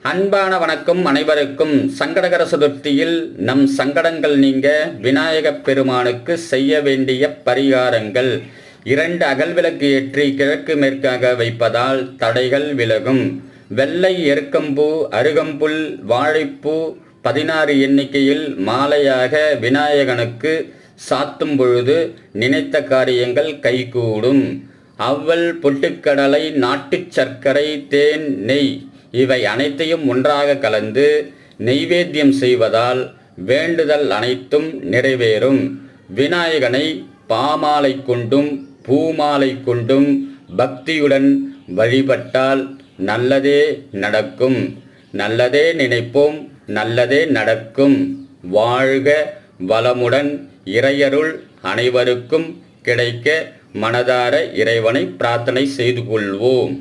அன்பான வணக்கம் அனைவருக்கும். சங்கடகர சதுர்த்தியில் நம் சங்கடங்கள் நீங்க விநாயகப் பெருமானுக்கு செய்ய வேண்டிய பரிகாரங்கள். 2 அகல்விளக்கு ஏற்றி கிழக்கு மேற்காக வைப்பதால் தடைகள் விலகும். வெள்ளை எருக்கம்பூ, அருகம்புல், வாழைப்பூ 16 எண்ணிக்கையில் மாலையாக விநாயகனுக்கு சாத்தும் பொழுது நினைத்த காரியங்கள் கைகூடும். அவ்வல், பொட்டுக்கடலை, நாட்டுச் சர்க்கரை, தேன், நெய் இவை அனைத்தையும் ஒன்றாக கலந்து நெய்வேத்தியம் செய்வதால் வேண்டுதல் அனைத்தும் நிறைவேறும். விநாயகனை பாமாலை கொண்டும் பூமாலை கொண்டும் பக்தியுடன் வழிபட்டால் நல்லதே நடக்கும். நல்லதே நினைப்போம், நல்லதே நடக்கும். வாழ்க வளமுடன். இறையருள் அனைவருக்கும் கிடைக்க மனதார இறைவனை பிரார்த்தனை செய்து கொள்வோம்.